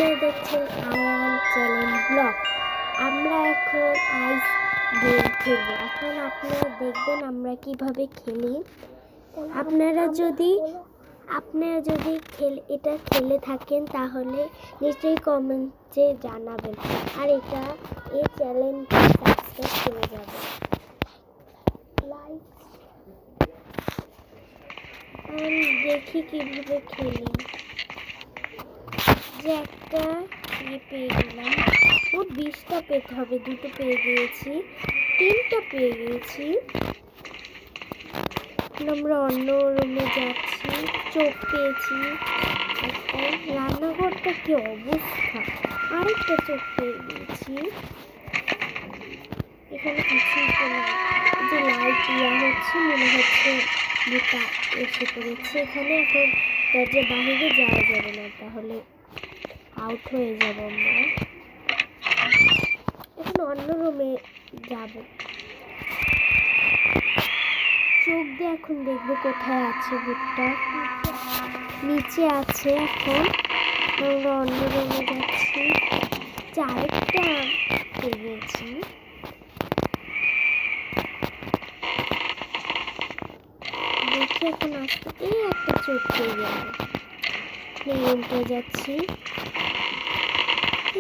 আপনারা দেখছেন Ayaan channel blog. আমরা এখন আইস গেম খেলবো। এখন আপনারা দেখবেন আমরা কিভাবে খেলি। আপনারা যদি এটা খেলে থাকেন তাহলে নিশ্চয়ই কমেন্টে জানাবেন, আর এই চ্যানেলটি সাবস্ক্রাইব করে যাবেন। দেখি কিভাবে খেলি। যে একটা পেয়ে গেলাম, মোট 20টা পেতে হবে। 2টো পেয়ে গিয়েছি, 3টা পেয়ে গিয়েছি। আমরা অন্য রুমে যাচ্ছি। চোখ পেয়েছি একটা। রান্নাঘরটা কি অবস্থা! আরেকটা চোখ পেয়ে গিয়েছি। এখানে কিছুই তো না, যে লাইট দেওয়া হচ্ছে মনে হচ্ছে দুটা এসে পড়েছে এখানে। এখন দরজার বাইরে যাওয়া যাবে না, তাহলে আউট হয়ে যাব আমরা। এখন অন্য রুমে যাব। চোখ দিয়ে এখন দেখবো কোথায় আছে ভূতটা। নিচে আছে। এখন আমরা অন্য রুমে যাচ্ছি। আরেকটা পেয়ে গেছি। দেখি এখন আসতে এই একটা চোখ পেয়ে গেল। এই রুমটা যাচ্ছি।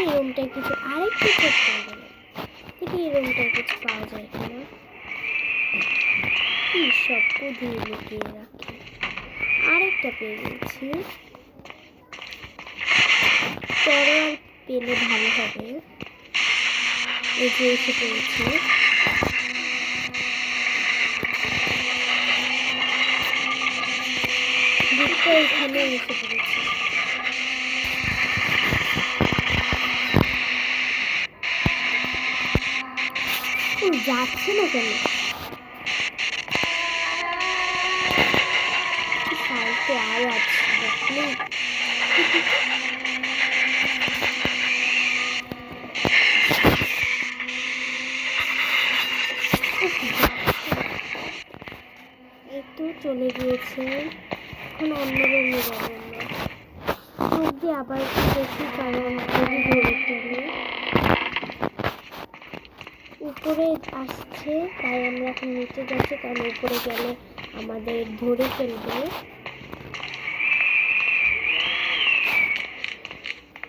এই রুমটা কিছু আরেকটা চোখ পেয়ে গেল। দেখি এই রুমটা কিছু পাওয়া যায় কিনা। কি সব দিয়ে লুকিয়ে রাখি। আরেকটা পেয়ে গেছি। তরোয়াল পেলে ভালো হবে। এই যে এসে পড়েছে। দিকটা এখানে এসে পড়েছে। যাচ্ছে না কেন? ফালতু আওয়াজ দেখলে একটু চলে গিয়েছে। এখন অন্য রুমে যাবো আমরা। চোখ দিয়ে আবার একটু দেখি, কারণ যদি ধরে ফেলে। উপরে আসছে, তাই আমরা এখন নিচে যাচ্ছি, কারণ উপরে গেলে আমাদের ধরে ফেলবে।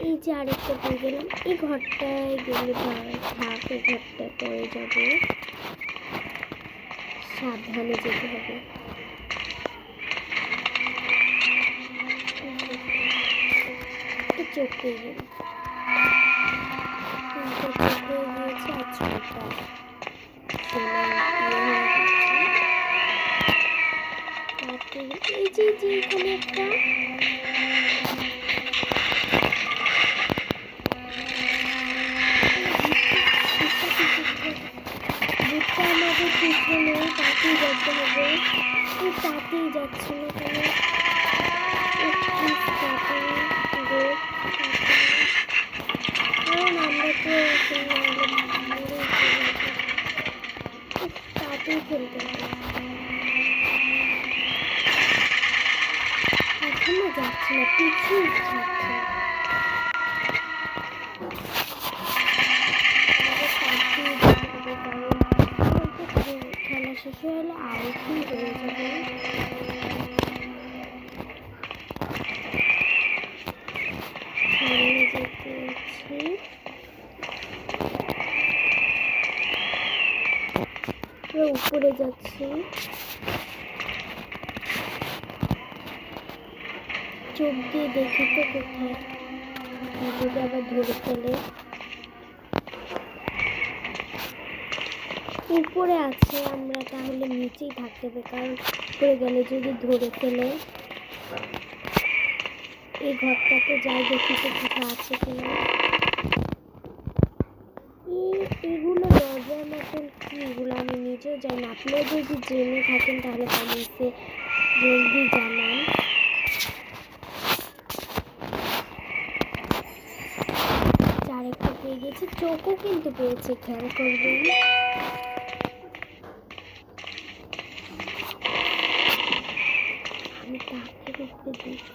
এই যে আরেকটা পেয়ে গেলাম। এই ঘরটায় গেলে থাক, এই ঘরটায় পড়ে যাবে। সাবধানে যেতে হবে। চোখ পেয়ে গেল। চোখ পেয়ে গিয়েছে। আর চোখটা এই যে এখানে একটা ভূতটা আমাদের পিছনে তাতেই যেতে হবে। তাতেই যাচ্ছে না কেন? কারণ আমরা তো তাতেই ফেলতে হবে। এখনো যাচ্ছে না, পিছিয়ে যাচ্ছে। খেলা শেষ হয়ে গেলে আউটই হয়ে যাবে। সামনে যেতেছি। উপরে যাচ্ছি। চোখ দিয়ে দেখি তো কোথায়, যদি আবার ধরে ফেলে। উপরে আছে, আমরা তাহলে নিচেই থাকতে হবে, কারণ উপরে গেলে যদি ধরে ফেলে। এই ঘরটাতে যাই, দেখি তো কোথাও আছে কিনা। এগুলো দরজার মতন কি, এগুলো আমি নিজেও জানি না। আপনারা যদি জেনে থাকেন তাহলে কমেন্টে জলদি জানান। আরেকটা পেয়ে গেছি। চোখও কিন্তু পেয়েছে, খেয়াল করবেন। আমি তাকে দেখতে দেখছি।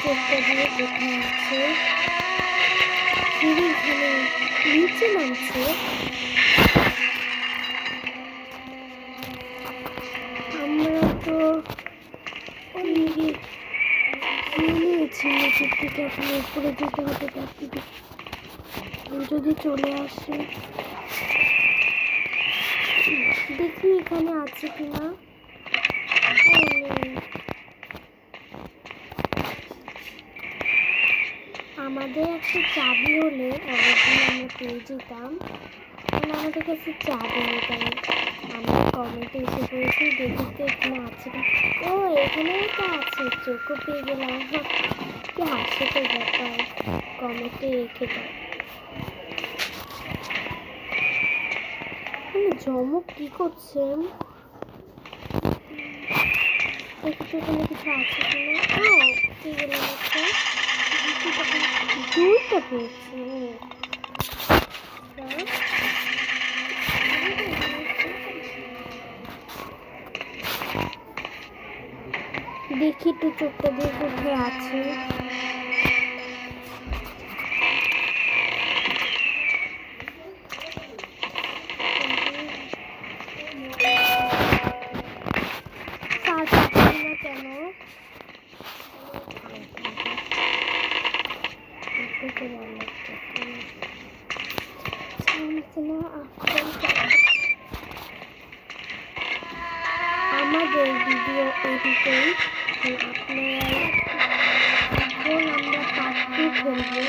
চোখটা দিয়ে কোথায় আছে, সিঁড়িখানে নিচে নামছে। আমরা তো নিয়েছি নিচের থেকে, এখন উপরে যেতে হবে তার থেকে। যদি চলে আসে দেখি এখানে আছে কিনা। আমাদের একটা চাবি হলে অনেকদিন আমরা পেয়ে যেতাম, কারণ আমাদের কাছে চাবি নেই। কারণ আমরা কমেন্টে এসে পড়েছি, দেখি তো এখানে আছে না। ও এখানেও তো আছে, চোখও পেয়ে গেলাম। কি হাস্যকর ব্যাপার, কমেন্টে রেখে দাও। জমক কি করছেন দেখি তো এখানে কিছু আছে কিনা। ও পেয়ে গেলাম একটা, দুইটা পেয়েছি। দেখি একটু চোখটা দিয়ে কোথায় আছে। কেন আমাদের ভিডিও এডিটিং আপনারা, এখন আমরা পার্ট 2 খেলবো।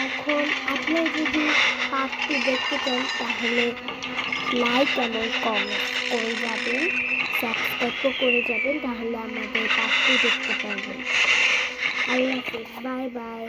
এখন আপনি যদি পার্ট 2 দেখতে চান তাহলে লাইক এবং কমেন্ট করে যাবেন, সাবস্ক্রাইবও করে যাবেন, তাহলে আমাদের পার্ট 2 দেখতে পারবেন। আল্লাহ হাফেজ, বাই বাই।